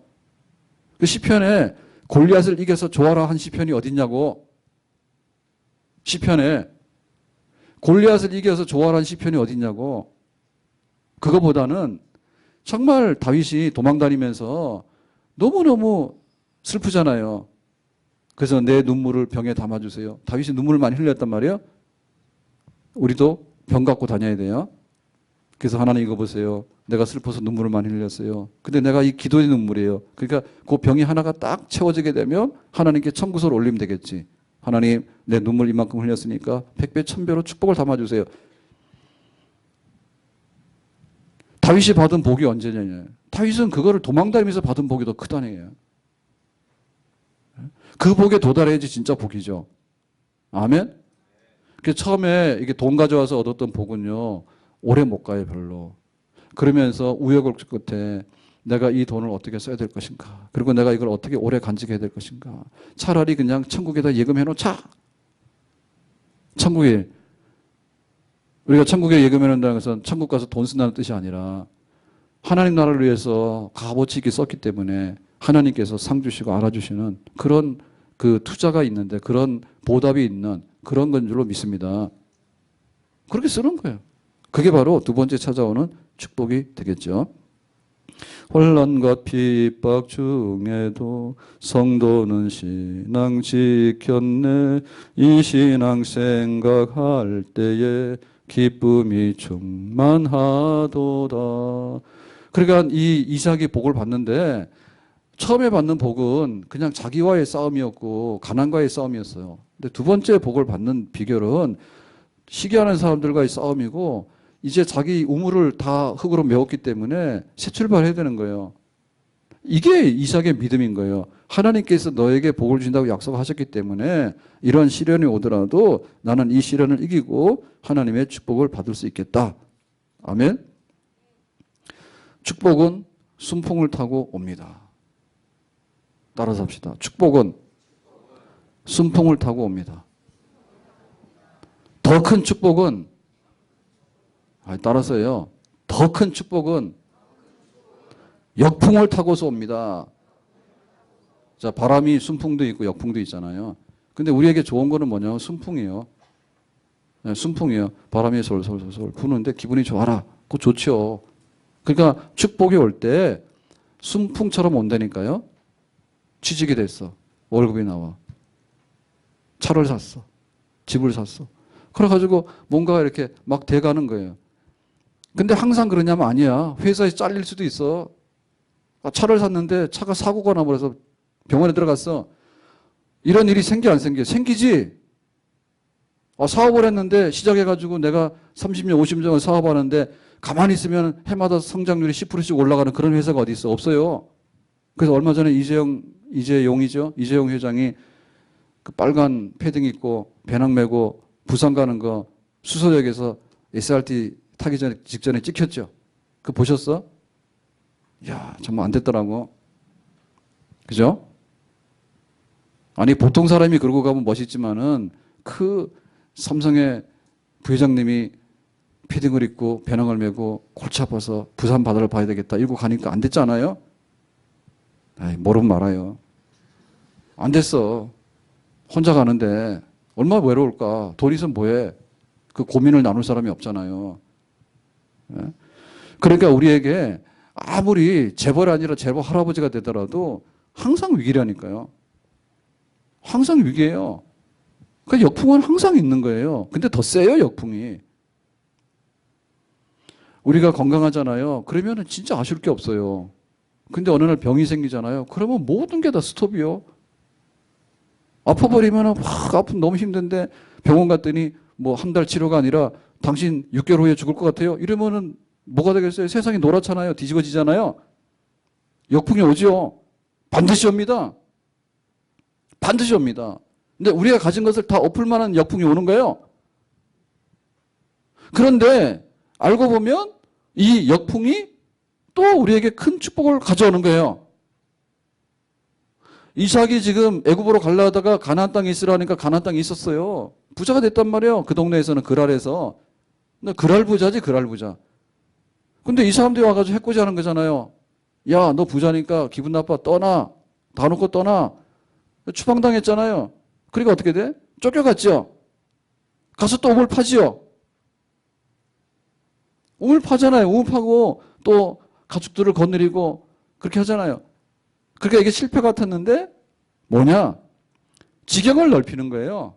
그 시편에 골리앗을 이겨서 좋아라 한 시편이 어딨냐고. 시편에 골리앗을 이겨서 좋아라 한 시편이 어딨냐고. 그거보다는 정말 다윗이 도망다니면서 너무너무 슬프잖아요. 그래서 내 눈물을 병에 담아주세요. 다윗이 눈물을 많이 흘렸단 말이에요. 우리도 병 갖고 다녀야 돼요. 그래서 하나님 이거 보세요. 내가 슬퍼서 눈물을 많이 흘렸어요. 근데 내가 이 기도의 눈물이에요. 그러니까 그 병이 하나가 딱 채워지게 되면 하나님께 청구서를 올리면 되겠지. 하나님 내 눈물 이만큼 흘렸으니까 100배 1000배로 축복을 담아주세요. 다윗이 받은 복이 언제냐. 다윗은 그거를 도망다니면서 받은 복이 더 크다는 얘기예요. 그 복에 도달해야지 진짜 복이죠. 아멘? 처음에 이게 돈 가져와서 얻었던 복은요, 오래 못 가요, 별로. 그러면서 우여곡절 끝에 내가 이 돈을 어떻게 써야 될 것인가. 그리고 내가 이걸 어떻게 오래 간직해야 될 것인가. 차라리 그냥 천국에다 예금해 놓자. 천국에. 우리가 천국에 예금해놓는다는 것은 천국 가서 돈 쓴다는 뜻이 아니라 하나님 나라를 위해서 값어치 있게 썼기 때문에 하나님께서 상 주시고 알아주시는 그런 그 투자가 있는데 그런 보답이 있는 그런 건 줄로 믿습니다. 그렇게 쓰는 거예요. 그게 바로 두 번째 찾아오는 축복이 되겠죠. 혼란과 핍박 중에도 성도는 신앙 지켰네. 이 신앙 생각할 때에 기쁨이 충만하도다. 그러니까 이 이삭이 복을 받는데 처음에 받는 복은 그냥 자기와의 싸움이었고 가난과의 싸움이었어요. 근데 두 번째 복을 받는 비결은 시기하는 사람들과의 싸움이고 이제 자기 우물을 다 흙으로 메웠기 때문에 새 출발해야 되는 거예요. 이게 이삭의 믿음인 거예요. 하나님께서 너에게 복을 준다고 약속하셨기 때문에 이런 시련이 오더라도 나는 이 시련을 이기고 하나님의 축복을 받을 수 있겠다. 아멘. 축복은 순풍을 타고 옵니다. 따라서 합시다. 축복은 순풍을 타고 옵니다. 더 큰 축복은 따라서요. 더 큰 축복은 역풍을 타고서 옵니다. 자, 바람이 순풍도 있고 역풍도 있잖아요. 근데 우리에게 좋은 거는 뭐냐면 순풍이에요. 네, 순풍이에요. 바람이 솔솔솔솔 부는데 기분이 좋아라. 그거 좋죠. 그러니까 축복이 올 때 순풍처럼 온다니까요. 취직이 됐어. 월급이 나와. 차를 샀어. 집을 샀어. 그래가지고 뭔가 이렇게 막 돼가는 거예요. 근데 항상 그러냐면 아니야. 회사에서 잘릴 수도 있어. 차를 샀는데 차가 사고가 나버려서 병원에 들어갔어. 이런 일이 생겨 안 생겨? 생기지. 사업을 했는데 시작해가지고 내가 30년 50년 사업하는데 가만히 있으면 해마다 성장률이 10%씩 올라가는 그런 회사가 어디 있어? 없어요. 그래서 얼마 전에 이재용이죠. 이재용 회장이 그 빨간 패딩 입고 배낭 메고 부산 가는 거 수서역에서 SRT 타기 직전에 찍혔죠. 그거 보셨어? 이야, 정말 안 됐더라고. 그죠? 아니, 보통 사람이 그러고 가면 멋있지만은 그 삼성의 부회장님이 패딩을 입고 배낭을 메고 골치 아파서 부산 바다를 봐야 되겠다 이러고 가니까 안 됐잖아요. 에이, 모르면 말아요. 안 됐어. 혼자 가는데 얼마나 외로울까. 돈 있으면 뭐해. 그 고민을 나눌 사람이 없잖아요. 그러니까 우리에게 아무리 재벌이 아니라 재벌 할아버지가 되더라도 항상 위기라니까요. 항상 위기예요. 그러니까 역풍은 항상 있는 거예요. 근데 더 세요, 역풍이. 우리가 건강하잖아요. 그러면 진짜 아쉬울 게 없어요. 근데 어느 날 병이 생기잖아요. 그러면 모든 게 다 스톱이요. 아파버리면 아픈 너무 힘든데 병원 갔더니 뭐 한 달 치료가 아니라 당신 6개월 후에 죽을 것 같아요. 이러면은 뭐가 되겠어요? 세상이 노랗잖아요. 뒤집어지잖아요. 역풍이 오죠. 반드시 옵니다. 반드시 옵니다. 근데 우리가 가진 것을 다 엎을 만한 역풍이 오는 거예요. 그런데 알고 보면 이 역풍이 또 우리에게 큰 축복을 가져오는 거예요. 이삭이 지금 애굽으로 가려다가 가나안 땅에 있으라니까 가나안 땅에 있었어요. 부자가 됐단 말이에요. 그 동네에서는 그랄에서. 그랄 부자지, 그랄 부자. 근데 이 사람들이 와가지고 해코지 하는 거잖아요. 야, 너 부자니까 기분 나빠. 떠나. 다 놓고 떠나. 추방당했잖아요. 그러니까 어떻게 돼? 쫓겨갔죠. 가서 또 우물 파지요. 우물 파잖아요. 우물 파고 또 가축들을 거느리고 그렇게 하잖아요. 그러니까 이게 실패 같았는데 뭐냐? 지경을 넓히는 거예요.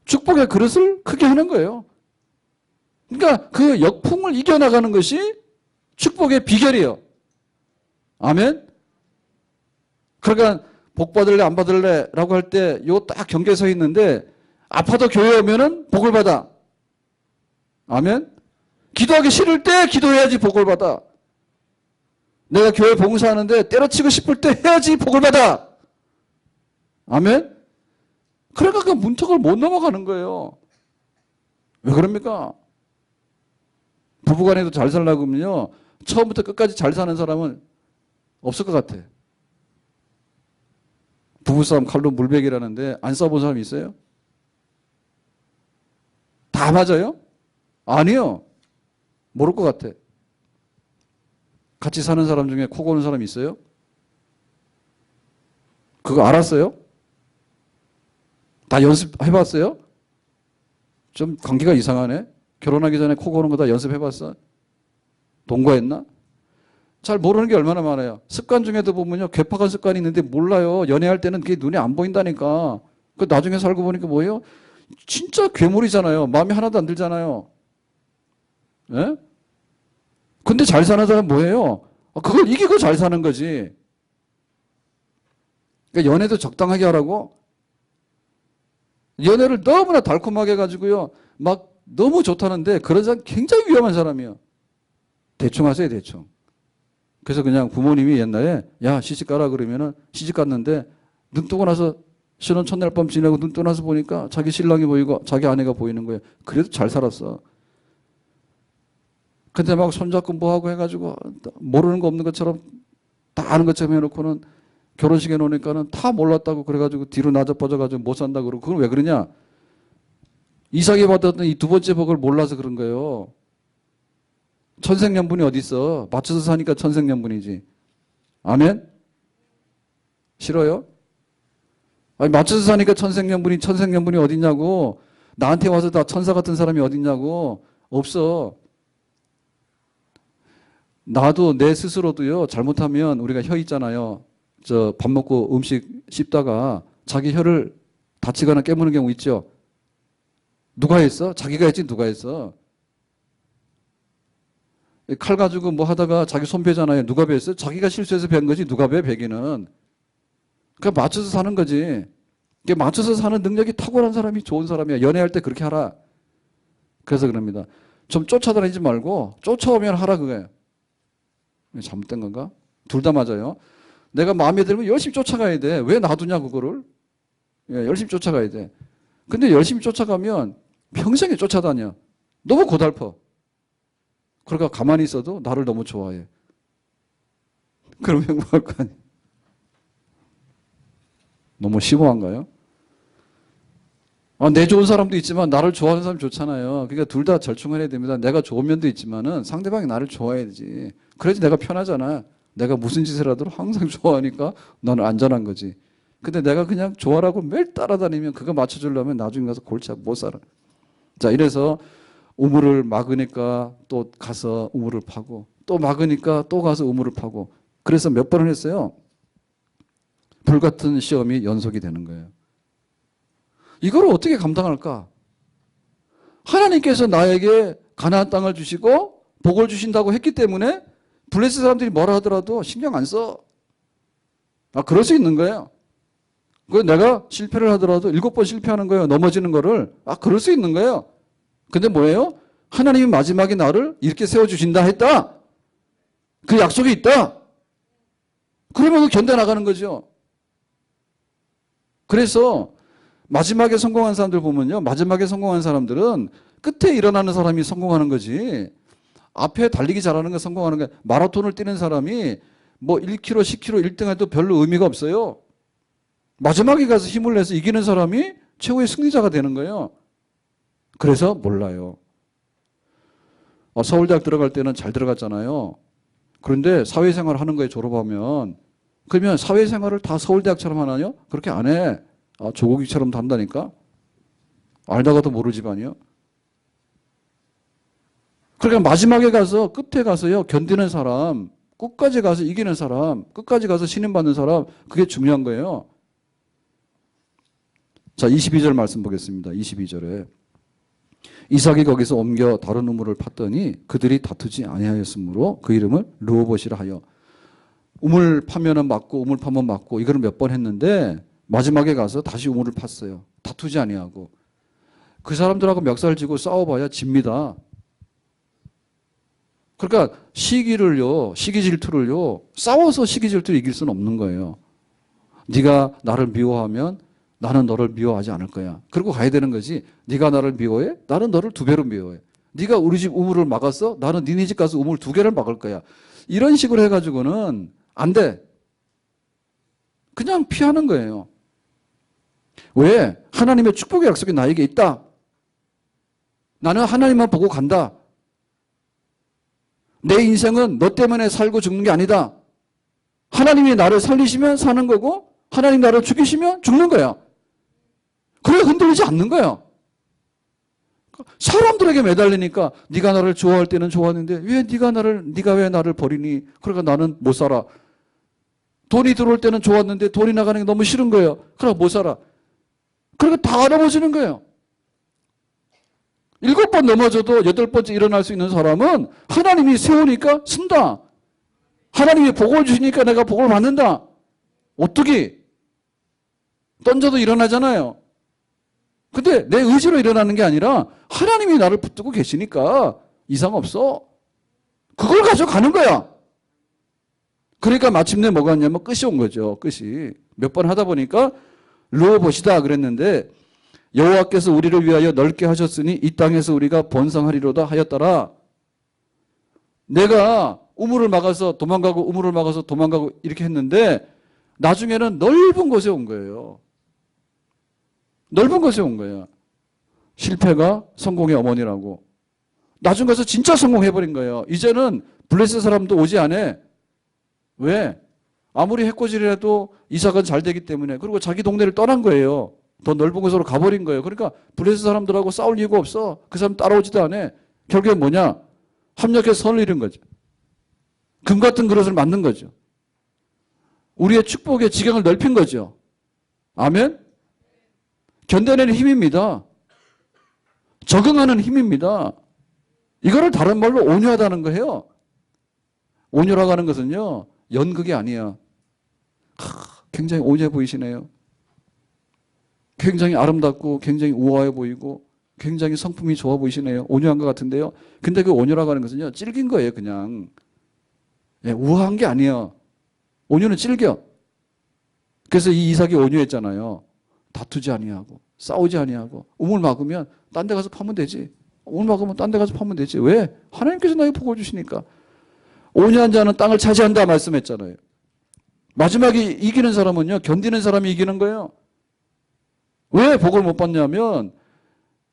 축복의 그릇을 크게 하는 거예요. 그러니까 그 역풍을 이겨나가는 것이 축복의 비결이에요. 아멘? 그러니까 복 받을래 안 받을래 라고 할 때 요 딱 경계에 서 있는데 아파도 교회 오면은 복을 받아. 아멘? 기도하기 싫을 때 기도해야지 복을 받아. 내가 교회 봉사하는데 때려치고 싶을 때 해야지 복을 받아. 아멘? 그러니까 그 문턱을 못 넘어가는 거예요. 왜 그럽니까? 부부간에도 잘 살려고 하면요. 처음부터 끝까지 잘 사는 사람은 없을 것 같아. 부부싸움 칼로 물베기라는데 안 싸워본 사람이 있어요? 다 맞아요? 아니요. 모를 것 같아. 같이 사는 사람 중에 코 고는 사람 있어요? 그거 알았어요? 다 연습해봤어요? 좀 관계가 이상하네. 결혼하기 전에 코 고는 거 다 연습해봤어? 동거했나? 잘 모르는 게 얼마나 많아요. 습관 중에도 보면요. 괴팍한 습관이 있는데 몰라요. 연애할 때는 그게 눈에 안 보인다니까. 그 나중에 살고 보니까 뭐예요? 진짜 괴물이잖아요. 마음에 하나도 안 들잖아요. 예? 근데 잘 사는 사람은 뭐예요? 그걸 이기고 잘 사는 거지. 그러니까 연애도 적당하게 하라고. 연애를 너무나 달콤하게 해가지고요. 막 너무 좋다는데 그런 사람 굉장히 위험한 사람이에요. 대충 하세요, 대충. 그래서 그냥 부모님이 옛날에 야 시집 가라 그러면은 시집 갔는데 눈 뜨고 나서 신혼 첫날 밤 지내고 눈 뜨고 나서 보니까 자기 신랑이 보이고 자기 아내가 보이는 거예요. 그래도 잘 살았어. 근데 막 손잡고 뭐하고 해가지고 모르는 거 없는 것처럼 다 아는 것처럼 해놓고는 결혼식에 놓으니까는 다 몰랐다고 그래가지고 뒤로 나자빠져가지고 못 산다 그러고 그건 왜 그러냐? 이삭이 받았던 이 두 번째 복을 몰라서 그런 거예요. 천생연분이 어디 있어? 맞춰서 사니까 천생연분이지. 아멘? 싫어요? 아니 맞춰서 사니까 천생연분이 어딨냐고. 나한테 와서 다 천사 같은 사람이 어딨냐고. 없어. 나도 내 스스로도요. 잘못하면 우리가 혀 있잖아요. 저 밥 먹고 음식 씹다가 자기 혀를 다치거나 깨무는 경우 있죠. 누가 했어? 자기가 했지 누가 했어? 칼 가지고 뭐 하다가 자기 손 베잖아요. 누가 베었어? 자기가 실수해서 벤 거지 누가 베 베기는. 그러니까 맞춰서 사는 거지. 맞춰서 사는 능력이 탁월한 사람이 좋은 사람이야. 연애할 때 그렇게 하라. 그래서 그럽니다. 좀 쫓아다니지 말고 쫓아오면 하라 그거예요. 잘못된 건가? 둘 다 맞아요. 내가 마음에 들면 열심히 쫓아가야 돼. 왜 놔두냐 그거를. 예, 열심히 쫓아가야 돼. 근데 열심히 쫓아가면 평생에 쫓아다녀. 너무 고달퍼. 그러니까 가만히 있어도 나를 너무 좋아해. 그럼 행복할 거 아니에요. 너무 심오한가요? 내 좋은 사람도 있지만 나를 좋아하는 사람 좋잖아요. 그러니까 둘 다 절충해야 됩니다. 내가 좋은 면도 있지만은 상대방이 나를 좋아해야지. 그래야지 내가 편하잖아. 내가 무슨 짓을 하더라도 항상 좋아하니까 너는 안전한 거지. 근데 내가 그냥 좋아라고 매일 따라다니면 그거 맞춰주려면 나중에 가서 골치 아파 못 살아. 자, 이래서 우물을 막으니까 또 가서 우물을 파고 또 막으니까 또 가서 우물을 파고 그래서 몇 번을 했어요. 불같은 시험이 연속이 되는 거예요. 이걸 어떻게 감당할까? 하나님께서 나에게 가나안 땅을 주시고 복을 주신다고 했기 때문에 블레셋 사람들이 뭐라 하더라도 신경 안 써. 그럴 수 있는 거예요. 내가 실패를 하더라도 7번 실패하는 거예요. 넘어지는 거를. 그럴 수 있는 거예요. 근데 뭐예요? 하나님이 마지막에 나를 이렇게 세워주신다 했다. 그 약속이 있다. 그러면 견뎌나가는 거죠. 그래서 마지막에 성공한 사람들 보면요. 마지막에 성공한 사람들은 끝에 일어나는 사람이 성공하는 거지. 앞에 달리기 잘하는 거 성공하는 거. 마라톤을 뛰는 사람이 뭐 1km, 10km 1등 해도 별로 의미가 없어요. 마지막에 가서 힘을 내서 이기는 사람이 최고의 승리자가 되는 거예요. 그래서 몰라요. 서울대학 들어갈 때는 잘 들어갔잖아요. 그런데 사회생활 하는 거에 졸업하면 그러면 사회생활을 다 서울대학처럼 하나요? 그렇게 안 해. 조국이처럼 한다니까? 알다가도 모르지만요. 그러니까 마지막에 가서 끝에 가서요 견디는 사람, 끝까지 가서 이기는 사람, 끝까지 가서 신임받는 사람 그게 중요한 거예요. 자 22절 말씀 보겠습니다. 22절에 이삭이 거기서 옮겨 다른 우물을 팠더니 그들이 다투지 아니하였으므로 그 이름을 르호봇이라 하여. 우물 파면은 맞고 우물 파면 맞고 이걸 몇 번 했는데 마지막에 가서 다시 우물을 팠어요. 다투지 아니하고. 그 사람들하고 멱살 쥐고 싸워봐야 집니다. 그러니까 시기 질투를요 싸워서 시기 질투를 이길 수는 없는 거예요. 네가 나를 미워하면 나는 너를 미워하지 않을 거야. 그러고 가야 되는 거지. 네가 나를 미워해? 나는 너를 2배로 미워해. 네가 우리 집 우물을 막았어? 나는 니네 집 가서 우물 2개를 막을 거야. 이런 식으로 해가지고는 안 돼. 그냥 피하는 거예요. 왜? 하나님의 축복의 약속이 나에게 있다. 나는 하나님만 보고 간다. 내 인생은 너 때문에 살고 죽는 게 아니다. 하나님이 나를 살리시면 사는 거고 하나님 나를 죽이시면 죽는 거야. 그래 흔들리지 않는 거야. 사람들에게 매달리니까 네가 나를 좋아할 때는 좋았는데 네가 왜 나를 버리니? 그러니까 나는 못 살아. 돈이 들어올 때는 좋았는데 돈이 나가는 게 너무 싫은 거예요. 그러니까 못 살아. 그러니까 다 알아보시는 거예요. 7번 넘어져도 8번째 일어날 수 있는 사람은 하나님이 세우니까 쓴다. 하나님이 복을 주시니까 내가 복을 받는다. 어떻게? 던져도 일어나잖아요. 근데 내 의지로 일어나는 게 아니라 하나님이 나를 붙들고 계시니까 이상 없어. 그걸 가져가는 거야. 그러니까 마침내 뭐가 왔냐면 끝이 온 거죠. 끝이. 몇 번 하다 보니까 누워보시다 그랬는데 여호와께서 우리를 위하여 넓게 하셨으니 이 땅에서 우리가 번성하리로다 하였더라. 내가 우물을 막아서 도망가고 우물을 막아서 도망가고 이렇게 했는데 나중에는 넓은 곳에 온 거예요. 넓은 곳에 온 거야. 실패가 성공의 어머니라고. 나중 가서 진짜 성공해버린 거예요. 이제는 블레셋 사람도 오지 않아. 왜? 아무리 해코지라도 이삭은 잘 되기 때문에. 그리고 자기 동네를 떠난 거예요. 더 넓은 곳으로 가버린 거예요. 그러니까 블레셋 사람들하고 싸울 이유가 없어. 그 사람 따라오지도 않아. 결국엔 뭐냐? 합력해서 선을 이룬 거죠. 금 같은 그릇을 만든 거죠. 우리의 축복의 지경을 넓힌 거죠. 아멘? 견뎌내는 힘입니다. 적응하는 힘입니다. 이거를 다른 말로 온유하다는 거예요. 온유라고 하는 것은요. 연극이 아니야. 굉장히 온유해 보이시네요. 굉장히 아름답고 굉장히 우아해 보이고 굉장히 성품이 좋아 보이시네요. 온유한 것 같은데요. 근데 그 온유라고 하는 것은요. 질긴 거예요. 그냥. 예, 우아한 게 아니에요. 온유는 질겨. 그래서 이 이삭이 온유했잖아요. 다투지 아니하고 싸우지 아니하고 우물 막으면 딴 데 가서 파면 되지. 우물 막으면 딴 데 가서 파면 되지. 왜? 하나님께서 나에게 복을 주시니까. 온유한 자는 땅을 차지한다 말씀했잖아요. 마지막에 이기는 사람은요. 견디는 사람이 이기는 거예요. 왜 복을 못 받냐면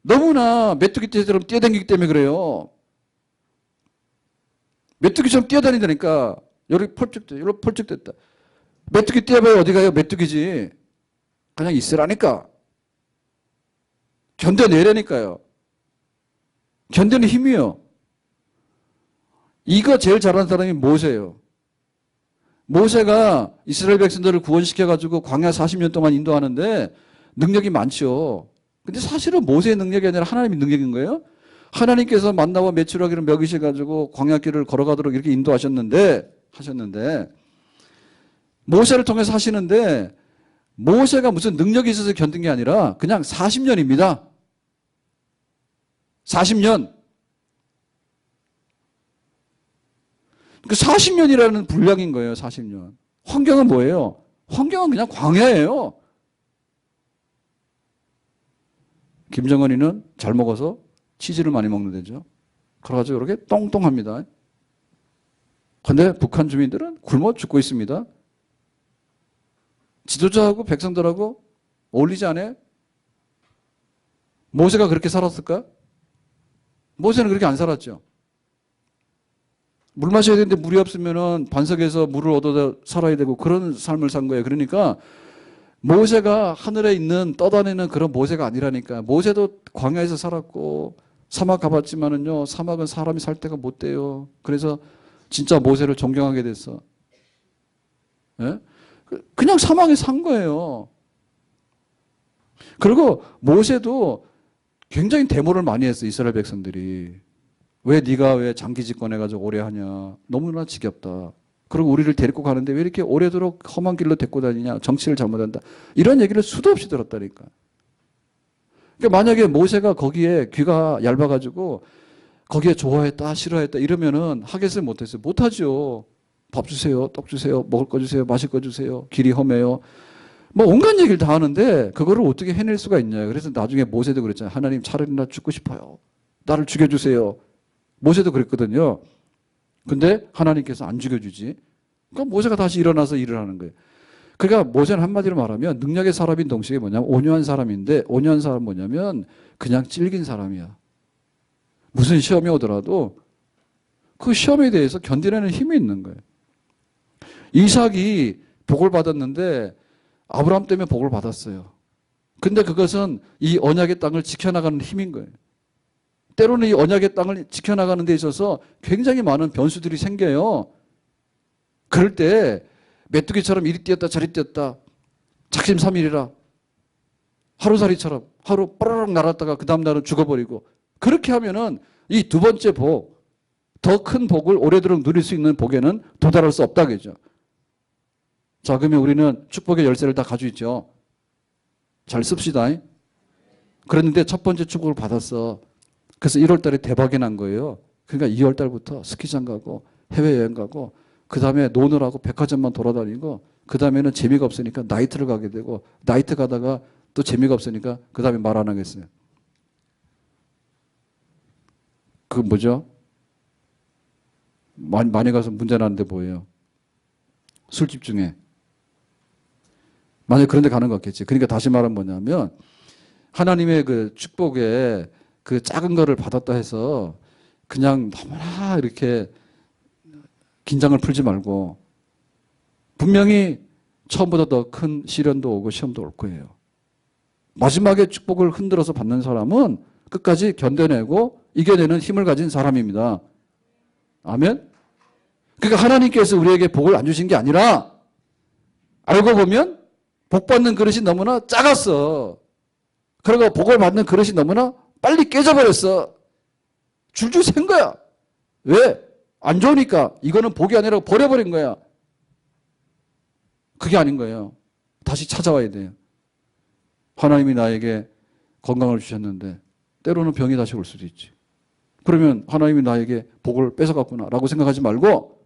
너무나 메뚜기 떼처럼 뛰어다니기 때문에 그래요. 메뚜기처럼 뛰어다니다니까 여기 펄쩍 됐다. 메뚜기 뛰어봐야 어디 가요? 메뚜기지. 그냥 있으라니까. 견뎌내라니까요. 견디는 힘이요. 이거 제일 잘하는 사람이 모세예요. 모세가 이스라엘 백성들을 구원시켜가지고 광야 40년 동안 인도하는데 능력이 많죠. 근데 사실은 모세의 능력이 아니라 하나님의 능력인 거예요. 하나님께서 만나와 메추라기를 먹이셔가지고 광야길을 걸어가도록 이렇게 인도하셨는데 모세를 통해서 하시는데 모세가 무슨 능력이 있어서 견딘 게 아니라 그냥 40년입니다. 40년. 그 40년이라는 분량인 거예요. 40년. 환경은 뭐예요? 환경은 그냥 광야예요. 김정은이는 잘 먹어서 치즈를 많이 먹는 데죠. 그래가지고 이렇게 똥똥합니다. 그런데 북한 주민들은 굶어 죽고 있습니다. 지도자하고 백성들하고 어울리지 않아요? 모세가 그렇게 살았을까? 모세는 그렇게 안 살았죠. 물 마셔야 되는데 물이 없으면은 반석에서 물을 얻어 살아야 되고 그런 삶을 산 거예요. 그러니까 모세가 하늘에 있는 떠다니는 그런 모세가 아니라니까. 모세도 광야에서 살았고 사막 가봤지만은요. 사막은 사람이 살 데가 못 돼요. 그래서 진짜 모세를 존경하게 됐어. 예? 그냥 사막에 산 거예요. 그리고 모세도 굉장히 데모를 많이 했어. 이스라엘 백성들이. 네가 왜 장기 집권해가지고 오래 하냐. 너무나 지겹다. 그리고 우리를 데리고 가는데 왜 이렇게 오래도록 험한 길로 데리고 다니냐. 정치를 잘못한다. 이런 얘기를 수도 없이 들었다니까. 그러니까 만약에 모세가 거기에 귀가 얇아가지고 거기에 좋아했다 싫어했다 이러면은 하겠어요 못했어요? 못하죠. 밥 주세요. 떡 주세요. 먹을 거 주세요. 마실 거 주세요. 길이 험해요. 뭐 온갖 얘기를 다 하는데 그거를 어떻게 해낼 수가 있냐. 그래서 나중에 모세도 그랬잖아요. 하나님 차라리 나 죽고 싶어요. 나를 죽여주세요. 모세도 그랬거든요. 근데 하나님께서 안 죽여주지. 그러니까 모세가 다시 일어나서 일을 하는 거예요. 그러니까 모세는 한마디로 말하면 능력의 사람인 동시에 뭐냐면 온유한 사람인데 온유한 사람은 뭐냐면 그냥 질긴 사람이야. 무슨 시험이 오더라도 그 시험에 대해서 견디려는 힘이 있는 거예요. 이삭이 복을 받았는데 아브라함 때문에 복을 받았어요. 근데 그것은 이 언약의 땅을 지켜나가는 힘인 거예요. 때로는 이 언약의 땅을 지켜나가는 데 있어서 굉장히 많은 변수들이 생겨요. 그럴 때 메뚜기처럼 이리 뛰었다 저리 뛰었다 작심삼일이라 하루살이처럼 하루 빠르륵 날았다가 그 다음 날은 죽어버리고 그렇게 하면은 이 두 번째 복, 더 큰 복을 오래도록 누릴 수 있는 복에는 도달할 수 없다겠죠. 자, 그러면 우리는 축복의 열쇠를 다 가지고 있죠. 잘 씁시다. 그랬는데 첫 번째 축복을 받았어. 그래서 1월 달에 대박이 난 거예요. 그러니까 2월 달부터 스키장 가고 해외여행 가고 그 다음에 노느라고 백화점만 돌아다니고 그 다음에는 재미가 없으니까 나이트를 가게 되고 나이트 가다가 또 재미가 없으니까 그 다음에 말 안 하겠어요. 그 뭐죠? 많이 가서 문제 나는데 뭐예요? 술집 중에. 만약에 그런 데 가는 거 같겠지. 그러니까 다시 말하면 뭐냐면 하나님의 그 축복에 그 작은 거를 받았다 해서 그냥 너무나 이렇게 긴장을 풀지 말고 분명히 처음보다 더 큰 시련도 오고 시험도 올 거예요. 마지막에 축복을 흔들어서 받는 사람은 끝까지 견뎌내고 이겨내는 힘을 가진 사람입니다. 아멘? 그러니까 하나님께서 우리에게 복을 안 주신 게 아니라 알고 보면 복 받는 그릇이 너무나 작았어. 그리고 복을 받는 그릇이 너무나 빨리 깨져버렸어. 줄줄 샌 거야. 왜? 안 좋으니까. 이거는 복이 아니라 버려버린 거야. 그게 아닌 거예요. 다시 찾아와야 돼요. 하나님이 나에게 건강을 주셨는데 때로는 병이 다시 올 수도 있지. 그러면 하나님이 나에게 복을 뺏어갔구나 라고 생각하지 말고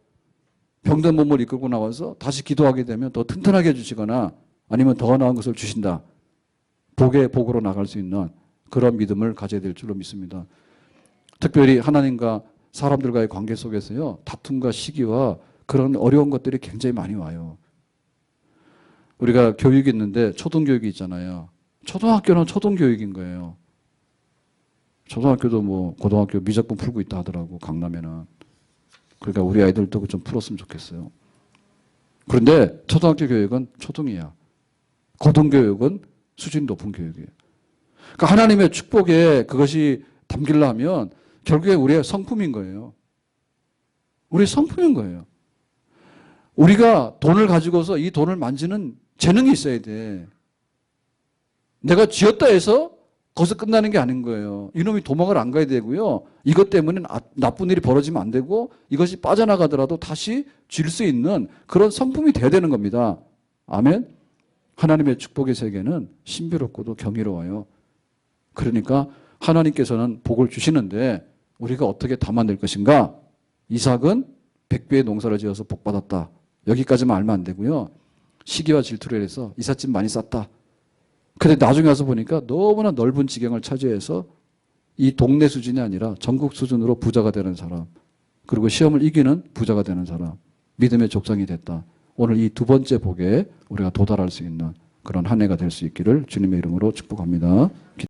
병든 몸을 이끌고 나와서 다시 기도하게 되면 더 튼튼하게 해주시거나 아니면 더 나은 것을 주신다. 복의 복으로 나갈 수 있는 그런 믿음을 가져야 될 줄로 믿습니다. 특별히 하나님과 사람들과의 관계 속에서요. 다툼과 시기와 그런 어려운 것들이 굉장히 많이 와요. 우리가 교육이 있는데 초등교육이 있잖아요. 초등학교는 초등교육인 거예요. 초등학교도 뭐 고등학교 미적분 풀고 있다 하더라고 강남에는. 그러니까 우리 아이들도 좀 풀었으면 좋겠어요. 그런데 초등학교 교육은 초등이야. 고등교육은 수준이 높은 교육이에요. 그러니까 하나님의 축복에 그것이 담기려면 결국에 우리의 성품인 거예요. 우리의 성품인 거예요. 우리가 돈을 가지고서 이 돈을 만지는 재능이 있어야 돼. 내가 쥐었다 해서 거기서 끝나는 게 아닌 거예요. 이놈이 도망을 안 가야 되고요. 이것 때문에 나쁜 일이 벌어지면 안 되고 이것이 빠져나가더라도 다시 쥘 수 있는 그런 성품이 돼야 되는 겁니다. 아멘? 하나님의 축복의 세계는 신비롭고도 경이로워요. 그러니까 하나님께서는 복을 주시는데 우리가 어떻게 담아낼 것인가? 이삭은 100배의 농사를 지어서 복 받았다. 여기까지만 알면 안 되고요. 시기와 질투를 해서 이삿짐 많이 쌌다. 근데 나중에 와서 보니까 너무나 넓은 지경을 차지해서 이 동네 수준이 아니라 전국 수준으로 부자가 되는 사람, 그리고 시험을 이기는 부자가 되는 사람, 믿음의 족장이 됐다. 오늘 이 두 번째 복에 우리가 도달할 수 있는 그런 한 해가 될 수 있기를 주님의 이름으로 축복합니다.